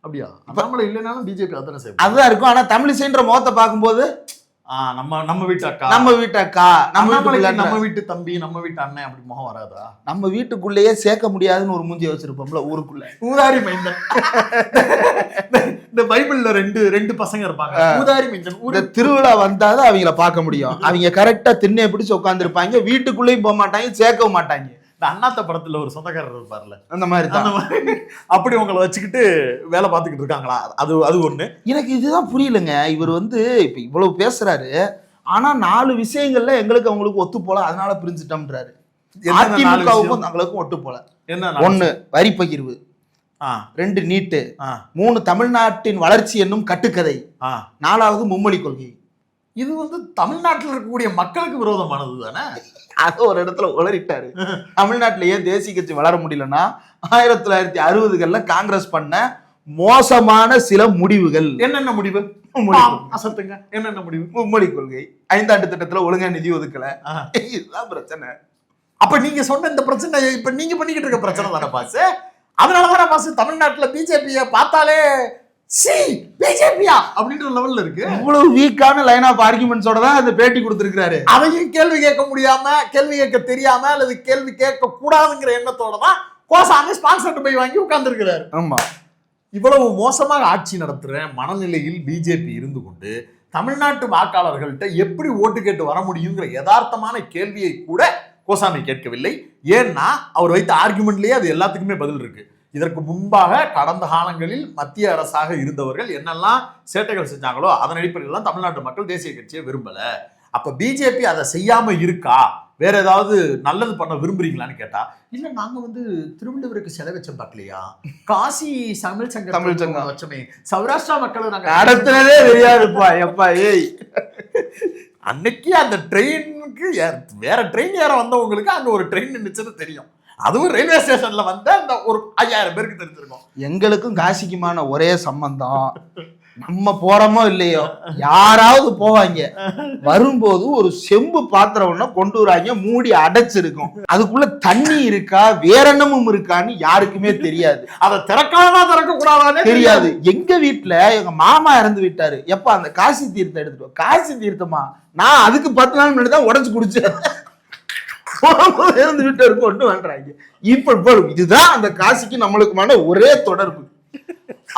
அப்படியா? அண்ணாமலை இல்லைனாலும் பிஜேபி அதான செய்யும், அதுதான் இருக்கும். ஆனா தமிழிசைன்ற முகத்தை பார்க்கும்போது நம்ம வீட்டு அக்கா, நம்ம வீட்டு தம்பி, நம்ம வீட்டு அண்ணன் அப்படி முகம் வராதா? நம்ம வீட்டுக்குள்ளேயே சேர்க்க முடியாதுன்னு ஒரு மூஞ்சி வச்சிருப்போம்ல ஊருக்குள்ள. ஊதாரி மைந்தன். இந்த பைபிள்ல ரெண்டு பசங்க இருப்பாங்க, ஊதாரி மைந்தன். ஒரு திருவிழா வந்தாதான் அவங்கள பார்க்க முடியும். அவங்க கரெக்டா திண்ணை பிடிச்சு உட்கார்ந்து இருப்பாங்க, வீட்டுக்குள்ளேயும் போக மாட்டாங்க, சேர்க்கவும் மாட்டாங்க. இந்த அண்ணாத்த படத்துல ஒரு சொந்தக்காரர் இருப்பார்ல, அந்த மாதிரி அப்படி உங்களை வச்சுக்கிட்டு வேலை பார்த்துக்கிட்டு இருக்காங்களா? அது ஒண்ணு எனக்கு இதுதான் புரியலங்க. இவர் இப்ப இவ்வளவு பேசுறாரு, ஆனா 4 விஷயங்கள்ல எங்களுக்கு அவங்களுக்கு ஒத்து போல, அதனால பிரிஞ்சுட்டோம்ன்றாரு. அதிமுகவுக்கும் தங்களுக்கும் ஒட்டு போல. என்ன? 1 வரி பகிர்வு, 2 நீட்டு, 3 தமிழ்நாட்டின் வளர்ச்சி என்னும் கட்டுக்கதை, 4வது மும்மொழி கொள்கை. இது தமிழ்நாட்டில் இருக்கக்கூடிய மக்களுக்கு விரோதமானது தானே? அது ஒரு இடத்துல உளறிட்டாரு. தமிழ்நாட்டில ஏன் தேசிய கட்சி வளர முடியலன்னா 1960களில் காங்கிரஸ் பண்ண மோசமான சில முடிவுகள். என்னென்ன முடிவு? என்னென்ன முடிவு? மும்மொழி கொள்கை, 5ஆண்டு திட்டத்துல ஒழுங்கா நிதி ஒதுக்கல, இதுதான் பிரச்சனை. அப்ப நீங்க சொன்ன இந்த பிரச்சனை இப்ப நீங்க பண்ணிக்கிட்டு இருக்க பிரச்சனை தானே பாஸ். அதனாலதான் பாஸ் தமிழ்நாட்டுல பிஜேபியை பார்த்தாலே பிஜேபியா அப்படின்ற லெவல்ல இருக்கு. இவ்வளவு வீக்கான லைன் ஆஃப் ஆர்குமெண்ட்ஸோட தான் அந்த பேட்டி கொடுத்திருக்காரு. அதையும் கேள்வி கேட்க முடியாம, கேள்வி கேட்க தெரியாம, அல்லது கேள்வி கேட்க கூடாதுங்கிற எண்ணத்தோட தான் கோசாமி ஸ்பான்சர்ட் போய் வாங்கி உட்கார்ந்து இருக்கிறாரு. ஆமா, இவ்வளவு மோசமாக ஆட்சி நடத்துற மனநிலையில் பிஜேபி இருந்து கொண்டு தமிழ்நாட்டு வாக்காளர்கள்ட்ட எப்படி ஓட்டு கேட்டு வர முடியுங்கிற யதார்த்தமான கேள்வியை கூட கோசாமி கேட்கவில்லை. ஏன்னா அவர் வைத்த ஆர்குமெண்ட்லயே அது எல்லாத்துக்குமே பதில் இருக்கு. இதற்கு முன்பாக கடந்த காலங்களில் மத்திய அரசாக இருந்தவர்கள் என்னெல்லாம் சேட்டைகள் செஞ்சாங்களோ அதன் அடிப்படையில் தான் தமிழ்நாட்டு மக்கள் தேசிய கட்சியை விரும்பல. அப்ப பிஜேபி அதை செய்யாம இருக்கா, வேற ஏதாவது நல்லது பண்ண விரும்புறீங்களான்னு கேட்டா, இல்ல நாங்க திருவள்ளுவருக்கு செலவு வச்சோம் பார்க்கலையா, காசி தமிழ் சங்கம் வச்சோமே, சௌராஷ்டிரா மக்கள் நாங்க நடத்துனதே தெரியாதுப்பா. எப்பா ஏய், அன்னைக்கு அந்த ட்ரெயினுக்கு வேற ட்ரெயின் ஏற வந்தவங்களுக்கு அங்க ஒரு ட்ரெயின் நின்னுச்சுன்னு தெரியும். அதுவும் ரயில்வே ஸ்டேஷன்ல அந்த ஒரு 5000 பேருக்கு தெரிஞ்சிருக்கும். எங்களுக்கும் காசிக்குமான ஒரே சம்பந்தம் நம்ம போறோமோ இல்லையோ யாராவது போவாங்க, வரும்போது ஒரு செம்பு பாத்திரம் ஒண்ணு கொண்டு வராங்க, மூடி அடைச்சிருக்கும், அதுக்குள்ள தண்ணி இருக்கா வேற என்னமும் இருக்கான்னு யாருக்குமே தெரியாது. அதை திறக்காம திறக்க கூடாதானே தெரியாது. எங்க வீட்டுல எங்க மாமா இறந்து விட்டாரு, எப்ப அந்த காசி தீர்த்தம் எடுத்துட்டோம். காசி தீர்த்தமா? நான் அதுக்கு 10 நாள் முன்னாடி தான் உடைச்சு குடிச்சேன். இறந்து விட்டாரு கொண்டு பண்றாங்க. இப்ப இதுதான் அந்த காசிக்கு நம்மளுக்குமான ஒரே தொடர்பு.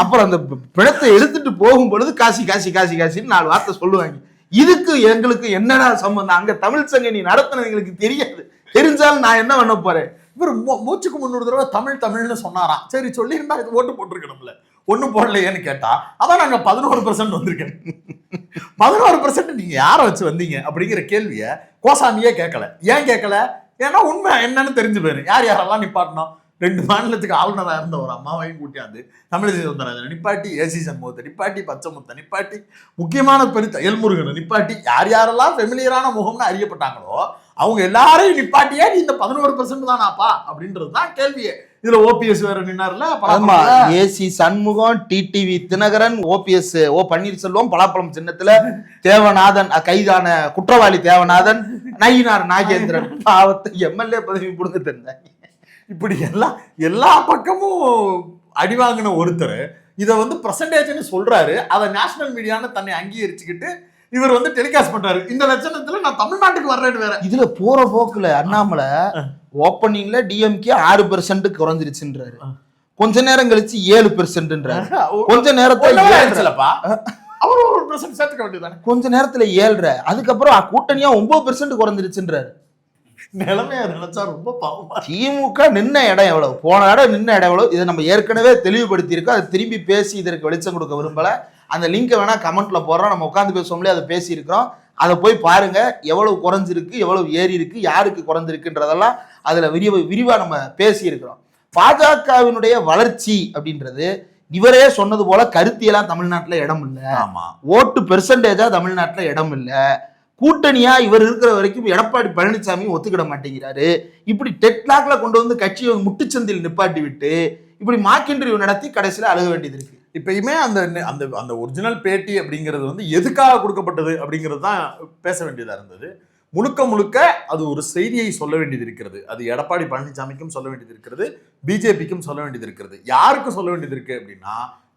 அப்புறம் அந்த பிணத்தை எடுத்துட்டு போகும் பொழுது காசி காசி காசி காசின்னு 4 வார்த்தை சொல்லுவாங்க. இதுக்கு எங்களுக்கு என்னடா சம்பந்தம்? அங்க தமிழ் சங்க நீ நடத்தினது எங்களுக்கு தெரியாது. தெரிஞ்சாலும் நான் என்ன பண்ண போறேன்? இவர் மூச்சுக்கு 300 தடவை தமிழ் தமிழ்னு சொன்னாராம். சரி சொல்லியிருந்தா இது ஓட்டு போட்டிருக்கணும்ல, ஒன்னும் போடலையேன்னு கேட்டா அதான் நாங்க 11% வந்திருக்கேன். 11% நீங்க யாரை வச்சு வந்தீங்க அப்படிங்கிற கேள்விய கோசாமியே கேட்கல. ஏன் கேட்கல? ஏன்னா உண்மை என்னன்னு தெரிஞ்சு போயிரு. யார் யாரெல்லாம் நிப்பாட்டணும்? 2 மாநிலத்துக்கு ஆளுநராக இருந்த ஒரு அம்மாவையும் கூட்டியாந்து தமிழிசை சவுந்தரராஜனை நிப்பாட்டி, ஏசி சண்முகத்தை நிப்பாட்டி, பச்சைமுத்தை நிப்பாட்டி, முக்கியமான பெருத்த எல்முருகனை நிப்பாட்டி, யார் யாரெல்லாம் ஃபெமிலியரான முகம்னு அறியப்பட்டாங்களோ அவங்க எல்லாரையும் நிப்பாட்டியே நீ இந்த 11% தானாப்பா அப்படின்றது தான் கேள்வியே. இதுல ஓபிஎஸ் வேற நின்னார்ல. ஏசி சண்முகம், டிடிவி தினகரன், ஓபிஎஸ் ஓ பன்னீர்செல்வம் பலாப்பழம் சின்னத்துல, தேவநாதன் கைதான குற்றவாளி தேவநாதன், நயினார் நாகேந்திரன் பாவத்தை எம்எல்ஏ பதவி கொடுக்க தெரிந்தாங்க. இப்படி எல்லா பக்கமும் அடி வாங்கின ஒருத்தர் இதை வந்து பிரசன்டேஜ்னு சொல்றாரு. அதை நேஷனல் மீடியான்னு தன்னை அங்கீகரிச்சுக்கிட்டு இவர் வந்து டெலிகாஸ்ட் பண்றாரு. இந்த லட்சணத்துல நான் தமிழ்நாட்டுக்கு வர்றேன்னு வேற. இதுல போற போக்குல அண்ணாமலை ஓப்பனிங்ல டிஎம்கே 6% குறைஞ்சிருச்சுன்றாரு, கொஞ்ச நேரம் கழிச்சு 7%ன்றாரு, கொஞ்ச நேரத்துல அவர் 1% சேர்த்துக்க வேண்டியதானே, கொஞ்ச நேரத்துல 7, அதுக்கப்புறம் கூட்டணியா 9% குறைஞ்சிருச்சுன்றாரு. நிலைமையா நினைச்சா ரொம்ப பாவமா. திமுக நின்ன இடம் எவ்வளவு, போன இடம் நின்ன இடம் எவ்வளவு, இதை நம்ம ஏற்கனவே தெளிவுபடுத்தி இருக்கோம். அதை திரும்பி பேசி இதற்கு வெளிச்சம் கொடுக்க விரும்பல. அந்த லிங்கை வேணா கமெண்ட்ல போடுறோம், நம்ம உட்காந்து பேசுவோம்ல, அதை பேசியிருக்கிறோம். அதை போய் பாருங்க, எவ்வளவு குறைஞ்சிருக்கு, எவ்வளவு ஏறி இருக்கு, யாருக்கு குறைஞ்சிருக்குன்றதெல்லாம் அதுல விரிவா நம்ம பேசியிருக்கிறோம். பாஜகவினுடைய வளர்ச்சி அப்படின்றது இவரே சொன்னது போல கருத்தியெல்லாம் தமிழ்நாட்டுல இடம் இல்லை, ஓட்டு பெர்சன்டேஜா தமிழ்நாட்டுல இடம் இல்லை, கூட்டணியா இவர் இருக்கிற வரைக்கும் எடப்பாடி பழனிசாமி ஒத்துக்கிட மாட்டேங்கிறாரு. இப்படி டெட்லாக்ல கொண்டு வந்து கட்சியை முட்டுச்சந்தில் நிப்பாட்டி விட்டு இப்படி மார்க் இன்டர்வியூ நடத்தி கடைசியில அழுக வேண்டியது இருக்கு. இப்பயுமே அந்த அந்த அந்த ஒரிஜினல் பேட்டி அப்படிங்கிறது வந்து எதுக்காக கொடுக்கப்பட்டது அப்படிங்கிறது தான் பேச வேண்டியதா இருந்தது. முழுக்க அது ஒரு செய்தியை சொல்ல வேண்டியது இருக்கிறது. அது எடப்பாடி பழனிசாமிக்கும் சொல்ல வேண்டியது இருக்கிறது, பிஜேபிக்கும் சொல்ல வேண்டியது இருக்கிறது. யாருக்கு சொல்ல வேண்டியது இருக்கு அப்படின்னா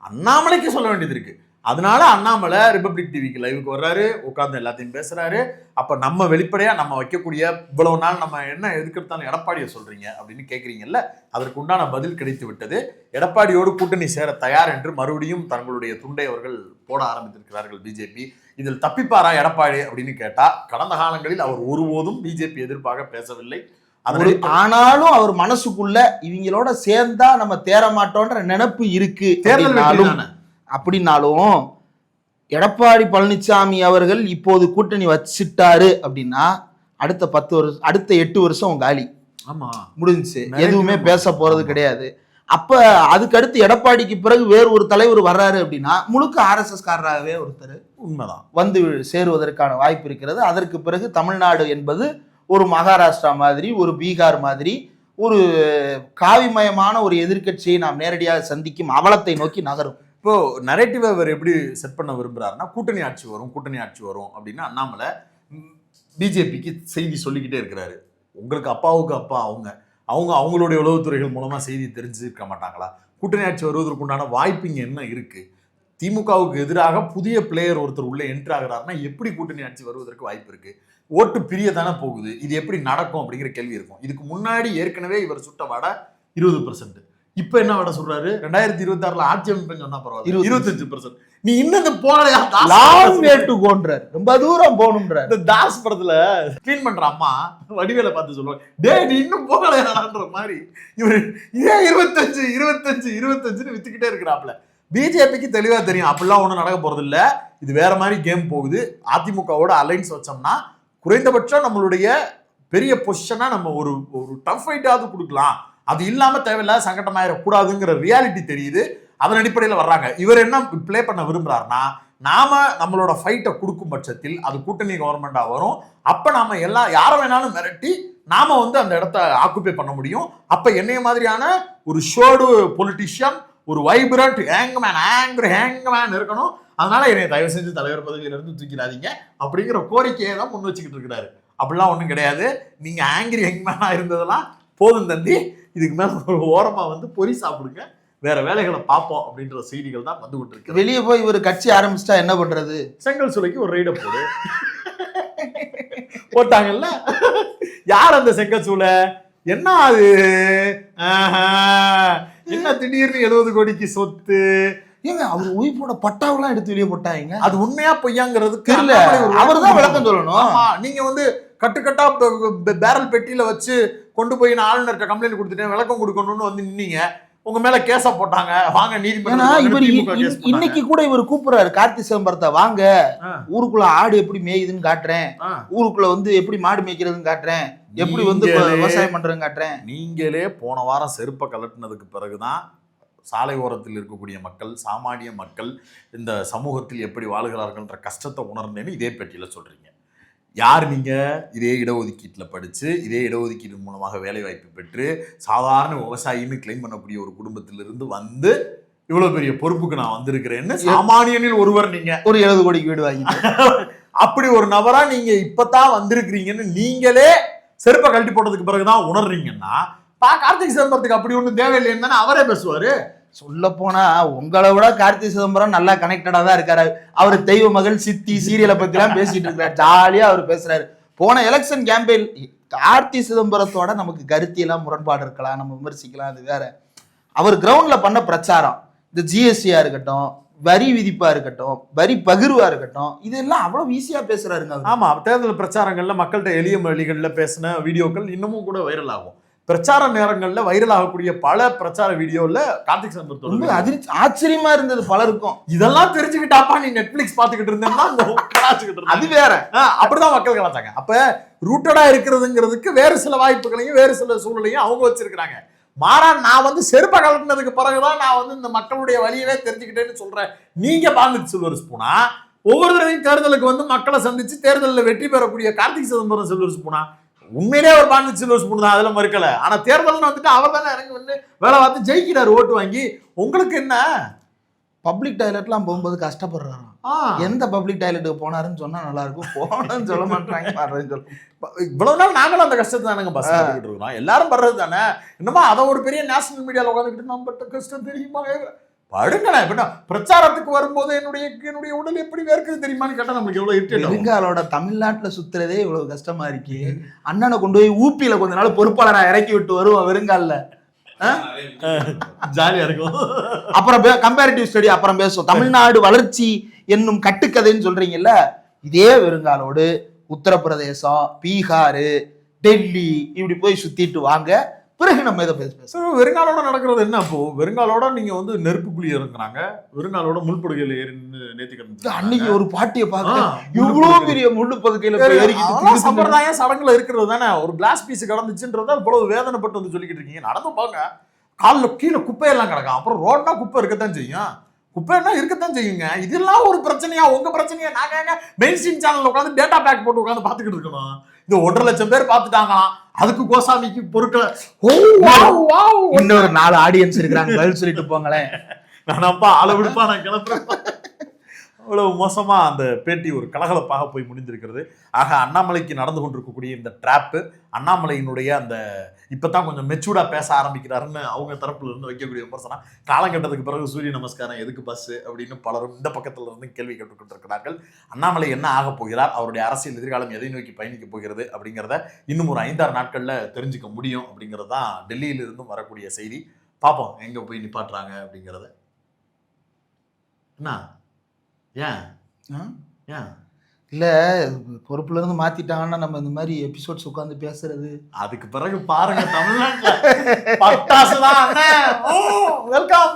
அண்ணாமலைக்கு சொல்ல வேண்டியது இருக்கு. அதனால அண்ணாமலை ரிபப்ளிக் டிவிக்கு லைவுக்கு வர்றாரு, உட்கார்ந்து எல்லாத்தையும் பேசுறாரு. அப்ப நம்ம வெளிப்படையா நம்ம வைக்கக்கூடிய இவ்வளவு நாள் நம்ம என்ன எதுக்கெடுத்தாலும் எடப்பாடியை சொல்றீங்க அப்படின்னு கேட்குறீங்கல்ல, அதற்கு உண்டான பதில் கிடைத்து விட்டது. எடப்பாடியோடு கூட்டணி சேர தயார் என்று மறுபடியும் தங்களுடைய துண்டை அவர்கள் போட ஆரம்பித்திருக்கிறார்கள் பிஜேபி. இதில் தப்பிப்பாரா எடப்பாடி அப்படின்னு கேட்டா, கடந்த காலங்களில் அவர் ஒருபோதும் பிஜேபி எதிர்ப்பாக பேசவில்லை. ஆனாலும் அவர் மனசுக்குள்ள இவங்களோட சேர்ந்தா நம்ம தேர மாட்டோன்ற நினைப்பு இருக்கு. அப்படின்னாலும் எடப்பாடி பழனிசாமி அவர்கள் இப்போது கூட்டணி வச்சிட்டாரு அப்படின்னா அடுத்த 10 வருஷம், அடுத்த 8 வருஷம் காலி. ஆமா, முடிஞ்சுச்சு, எதுவுமே பேச போறது கிடையாது. அப்ப அதுக்கு அடுத்து எடப்பாடிக்கு பிறகு வேறு ஒரு தலைவர் வர்றாரு அப்படின்னா முழுக்க RSS காரராகவே ஒருத்தர் உண்மைதான் வந்து சேருவதற்கான வாய்ப்பு இருக்கிறது. அதற்கு பிறகு தமிழ்நாடு என்பது ஒரு மகாராஷ்டிரா மாதிரி, ஒரு பீகார் மாதிரி, ஒரு காவிமயமான ஒரு எதிர்க்கட்சியை நாம் நேரடியாக சந்திக்கும் அவலத்தை நோக்கி நகரும். இப்போ நரேட்டிவ் அவர் எப்படி செட் பண்ண விரும்புறாருன்னா, கூட்டணி ஆட்சி வரும் அப்படின்னு அண்ணாமலை பிஜேபிக்கு செய்தி சொல்லிக்கிட்டே இருக்கிறாரு. உங்களுக்கு அப்பாவுக்கு அப்பா அவங்களுடைய உளவுத்துறைகள் மூலமா செய்தி தெரிஞ்சிருக்க மாட்டாங்களா? கூட்டணி ஆட்சி வருவதற்கு உண்டான வாய்ப்பு இங்க என்ன இருக்கு? திமுகவுக்கு எதிராக புதிய பிளேயர் ஒருத்தர் உள்ள என்ட்ரு ஆகிறாருன்னா எப்படி கூட்டணி ஆட்சி வருவதற்கு வாய்ப்பு இருக்கு? ஓட்டு பிரிய தானே போகுது, இது எப்படி நடக்கும் அப்படிங்கிற கேள்வி இருக்கும். இதுக்கு முன்னாடி ஏற்கனவே இவர் சுட்ட வடை 20%. இப்ப என்ன விட சொல்றாரு, 2026 ஆட்சி அமைப்புன்னு சொன்னா பரவாயில்ல 25%. நீ இன்னும் போகலையா, ரொம்ப தூரம் போகணும்ன்ற. இந்த தாஸ் படத்துல கிளீன் பண்ற அம்மா வடிவேல பார்த்து சொல்லுவாங்க, டே நீ இன்னும் போகலையான்ற மாதிரி இவரு இதே 25 வித்துக்கிட்டே இருக்கிறாப்ல. பிஜேபிக்கு தெளிவா தெரியும் அப்படிலாம் ஒன்றும் நடக்க போறது இல்ல, இது வேற மாதிரி கேம் போகுது. அதிமுகவோட அலைன்ஸ் வச்சோம்னா குறைந்தபட்சம் நம்மளுடைய பெரிய பொசிஷனா நம்ம ஒரு டஃப் ஃபைட்டாவது கொடுக்கலாம், அது இல்லாம தேவையில்லாத சங்கடமாயிடக்கூடாதுங்கிற ரியாலிட்டி தெரியுது. அதன் அடிப்படையில் வர்றாங்க. இவர் என்ன பிளே பண்ண விரும்புறாருன்னா, நாம நம்மளோட ஃபைட்டை கொடுக்கும் பட்சத்தில் அது கூட்டணி கவர்மெண்டா வரும். அப்ப நாம யாரை வேணாலும் மிரட்டி நாம அந்த இடத்த ஆக்குபை பண்ண முடியும். அப்ப என்னைய மாதிரியான ஒரு ஷோடு பொலிட்டிஷியன், ஒரு வைப்ரண்ட் ஹேங்மேன் இருக்கணும். அதனால என்னை தயவு செஞ்சு தலைவர் பதவியில இருந்து தூக்கிடாதீங்க அப்படிங்கிற கோரிக்கையை தான் முன் வச்சுக்கிட்டு இருக்கிறாரு. அப்படிலாம் ஒண்ணும் கிடையாது. நீங்க ஆங்கிரி யங்மேனா இருந்ததெல்லாம் போதும் தம்பி, இதுக்கு மேல ஒரு ஓரமா வந்து பொறி சாப்பிடுங்க, வேற வேலைகளை பார்ப்போம் அப்படின்ற செய்திகள் தான் வந்து கொண்டிருக்கு. வெளியே போய் ஒரு கட்சி ஆரம்பிச்சிட்டா என்ன பண்றது? செங்கல் சூளைக்கு ஒரு ரைட போடு போட்டாங்கல்ல. யார் அந்த செங்கல் சூளை? என்ன அது? என்ன திடீர்னு 70 கோடிக்கு சொத்து? ஏங்க அவர் ஒய்ஃபோட பட்டாவெல்லாம் எடுத்து வெளியே போட்டாங்க. அது உண்மையா பொய்யாங்கிறது தெரியல. அவர் தான் விளக்கம் சொல்லணும். நீங்க வந்து கட்டுக்கட்டா பேரல் பெட்டியில வச்சு கொண்டு போய் நான் ஆளுநர்கிட்ட கம்ப்ளைண்ட் கொடுத்துட்டேன், விளக்கம் கொடுக்கணும்னு வந்து நின்னீங்க. உங்க மேல கேஸ போட்டாங்க, வாங்க நீதிமன்றம். இன்னைக்கு கூட இவர் கூப்பிடுறாரு கார்த்தி சிதம்பரத்தை, வாங்க ஊருக்குள்ள ஆடு எப்படி மேயுதுன்னு காட்டுறேன், ஊருக்குள்ள வந்து எப்படி மாடு மேய்க்கிறதுன்னு காட்டுறேன், எப்படி வந்து விவசாயம் பண்றதுன்னு காட்டுறேன். நீங்களே போன வாரம் செருப்பை கலட்டினதுக்கு பிறகுதான் சாலை ஓரத்தில் இருக்கக்கூடிய மக்கள், சாமானிய மக்கள் இந்த சமூகத்தில் எப்படி வாழ்கிறார்கள்ன்ற கஷ்டத்தை உணர்ந்தேன்னு இதே பேட்டியில சொல்றீங்க. யார் நீங்க? இதே இடஒதுக்கீட்டில் படிச்சு, இதே இடஒதுக்கீடு மூலமாக வேலை வாய்ப்பு பெற்று சாதாரண விவசாயின்னு கிளைம் பண்ணக்கூடிய ஒரு குடும்பத்திலிருந்து வந்து இவ்வளவு பெரிய பொறுப்புக்கு நான் வந்திருக்கிறேன்னு சாமானியனில் ஒருவர் நீங்க. ஒரு 70 கோடிக்கு வீடு வாங்கி அப்படி ஒரு நபரா நீங்க இப்பதான் வந்திருக்கிறீங்கன்னு நீங்களே செருப்பை கழட்டி போட்டதுக்கு பிறகுதான் உணர்றீங்கன்னா கார்த்திக் சிதம்பரத்துக்கு அப்படி ஒண்ணும் தேவையில்லைன்னு தானே அவரே பேசுவாரு. சொல்ல போனா உங்களை விட கார்த்தி சிதம்பரம் நல்லா கனெக்டடா தான் இருக்காரு. அவர் தெய்வ மகள், சித்தி, சீரியலை பத்தி எல்லாம் பேசிட்டு இருக்காரு, ஜாலியா அவர் பேசுறாரு. போன எலெக்ஷன் கேம்பெயின் கார்த்தி சிதம்பரத்தோட நமக்கு கருத்தியெல்லாம் முரண்பாடு இருக்கலாம், நம்ம விமர்சிக்கலாம், அது வேற. அவர் கிரவுண்ட்ல பண்ண பிரச்சாரம், இந்த ஜிஎஸ்டியா இருக்கட்டும், வரி விதிப்பா இருக்கட்டும், வரி பகிர்வா இருக்கட்டும், இதெல்லாம் அவ்வளவு ஈஸியா பேசுறாருங்க. ஆமா, தேர்தல் பிரச்சாரங்கள்ல மக்கள்கிட்ட எளிய வழிகள்ல பேசின வீடியோக்கள் இன்னமும் கூட வைரல் ஆகும். பிரச்சார நேரங்கள்ல வைரல் ஆகக்கூடிய பல பிரச்சார வீடியோல கார்த்திக் சிதம்பரம் ஆச்சரியமா இருந்தது பலருக்கும். இதெல்லாம் தெரிஞ்சுக்கிட்டாப்பா நீ நெட்ஃபிளிக்ஸ் பாத்துக்கிட்டு இருந்தேன்னா அது வேற. அப்படிதான் மக்கள் கலாச்சாங்க. அப்ப ரூட்டடா இருக்கிறதுங்கிறதுக்கு வேறு சில வாய்ப்புகளையும் வேறு சில சூழலையும் அவங்க வச்சிருக்கிறாங்க. மாறா நான் வந்து செருப்பை கலட்டினதுக்கு பிறகுதான் நான் வந்து இந்த மக்களுடைய வழியவே தெரிஞ்சுக்கிட்டேன்னு சொல்றேன். நீங்க பாந்துட்டு சில்வர் ஸ்பூனா ஒவ்வொரு தடவையும் தேர்தலுக்கு வந்து மக்களை சந்திச்சு தேர்தலில் வெற்றி பெறக்கூடிய கார்த்திக் சிதம்பரம் சில்வர் ஸ்பூனா? உண்மையிலே ஒரு பாண்டு சில்வர் ஸ்பூன் தான், அதுல மறுக்கல. ஆனா தேர்தல் வந்துட்டு அவர் தானே இறங்கி வந்து வேலை பார்த்து ஜெயிக்கிறாரு, ஓட்டு வாங்கி. உங்களுக்கு என்ன? பப்ளிக் டாய்லெட்லாம் போகும்போது கஷ்டப்படுறாரு. எந்த பப்ளிக் டாய்லெட்டுக்கு போனாருன்னு சொன்னா நல்லா இருக்கும், போனன்னு சொல்ல மாட்டாங்க. இவ்வளவு நாள் நாங்களும் அந்த கஷ்டத்தை தானங்க பஸ் இருக்கோம், எல்லாரும் படுறது தானே. இன்னுமா அதை ஒரு பெரிய நேஷனல் மீடியாவில் உட்காந்துக்கிட்டு நம்ம பட்ட கஷ்டம் தெரியுமா படுங்களேன். எப்படின்னா பிரச்சாரத்துக்கு வரும்போது என்னுடைய உடல் எப்படி வேர்க்குது தெரியுமான்னு கேட்டா நம்மளுக்கு எவ்வளவு இருக்கு. பெருங்காலோட தமிழ்நாட்டுல சுத்துறதே இவ்வளவு கஷ்டமா இருக்கு. அண்ணனை கொண்டு போய் ஊப்பியில கொஞ்ச நாள் பொறுப்பாளரா இறக்கி விட்டு வருவோம் வெறுங்கால, ஜாலியா இருக்கும். அப்புறம் கம்பேரிட்டிவ் ஸ்டடி அப்புறம் பேசுவோம். தமிழ்நாடு வளர்ச்சி என்னும் கட்டுக்கதைன்னு சொல்றீங்கல்ல, இதே வெறுங்காலோடு உத்தரப்பிரதேசம், பீகார், டெல்லி இப்படி போய் சுத்திட்டு வாங்க, பிறகு நம்ம இதை பேசுவோம். வெறுங்காலோட நடக்கிறது என்ன? அப்போ வெறுங்காலோட நீங்க வந்து நெருப்புக்குழி இறங்குறாங்க, வெறுங்காலோட முள்படுகையில ஏறி நேத்திக்கிட்டு அன்னைக்கு ஒரு பாட்டியை பார்க்க இவ்வளவு பெரிய முள்ளு பதுக்கையில சம்பிரதாயம் சடங்குல இருக்கிறது தானே. ஒரு கிளாஸ் பீஸ் கடந்துச்சுன்றத இவ்வளவு வேதனைப்பட்டு வந்து சொல்லிக்கிட்டு இருக்கீங்க. நடந்து பாங்க, காலில் கீழே குப்பையெல்லாம் கிடக்கும். அப்புறம் ரோட்னா குப்பை இருக்கத்தான் செய்யும், குப்பைன்னா இருக்கத்தான் செய்யுங்க. இதெல்லாம் ஒரு பிரச்சனையா? உங்க பிரச்சனையா? நாங்க மெயின் ஸ்ட்ரீம் சேனல்ல உட்காந்து டேட்டா பேக் போட்டு உட்காந்து பாத்துக்கிட்டு இருக்கணும். இந்த 1.5 லட்சம் பேர் பார்த்துட்டாங்களாம், அதுக்கு கோசாமிக்கு பொருட்களை இன்னொரு 4 ஆடியன்ஸ் இருக்கிறாங்க, பதில் சொல்லிட்டு போங்களேன். நானப்பா ஆளை விடுப்பா, நான் கிளம்புறேன். அவ்வளவு மோசமா அந்த பேட்டி ஒரு கலகலப்பாக போய் முடிந்திருக்கிறது. ஆக அண்ணாமலைக்கு நடந்து கொண்டிருக்கக்கூடிய இந்த டிராப்பு, அண்ணாமலையினுடைய அந்த இப்பதான் கொஞ்சம் மெச்சூர்டா பேச ஆரம்பிக்கிறாருன்னு அவங்க தரப்புல இருந்து வைக்கக்கூடிய விமர்சனம். காலங்கட்டத்துக்கு பிறகு சூரிய நமஸ்காரம் எதுக்கு பஸ் அப்படின்னு பலரும் இந்த பக்கத்துல இருந்து கேள்வி கேட்டுக்கொண்டிருக்கிறார்கள். அண்ணாமலை என்ன ஆக போகிறார், அவருடைய அரசியல் எதிர்காலம் எதை நோக்கி பயணிக்க போகிறது அப்படிங்கிறத இன்னும் ஒரு 5-6 நாட்கள்ல தெரிஞ்சுக்க முடியும் அப்படிங்கிறது தான் டெல்லியில இருந்தும் வரக்கூடிய செய்தி. பார்ப்போம் எங்க போய் நிப்பாட்டுறாங்க அப்படிங்கிறத. என்ன ஏன் இல்ல பொறுப்புல இருந்து மாத்திட்டாங்கன்னா நம்ம இந்த மாதிரி எபிசோட்ஸ் உட்கார்ந்து பேசுறது, அதுக்கு பிறகு பாருங்க தமிழ்நாட்டுல பட்டாசுதான். வெல்கம்.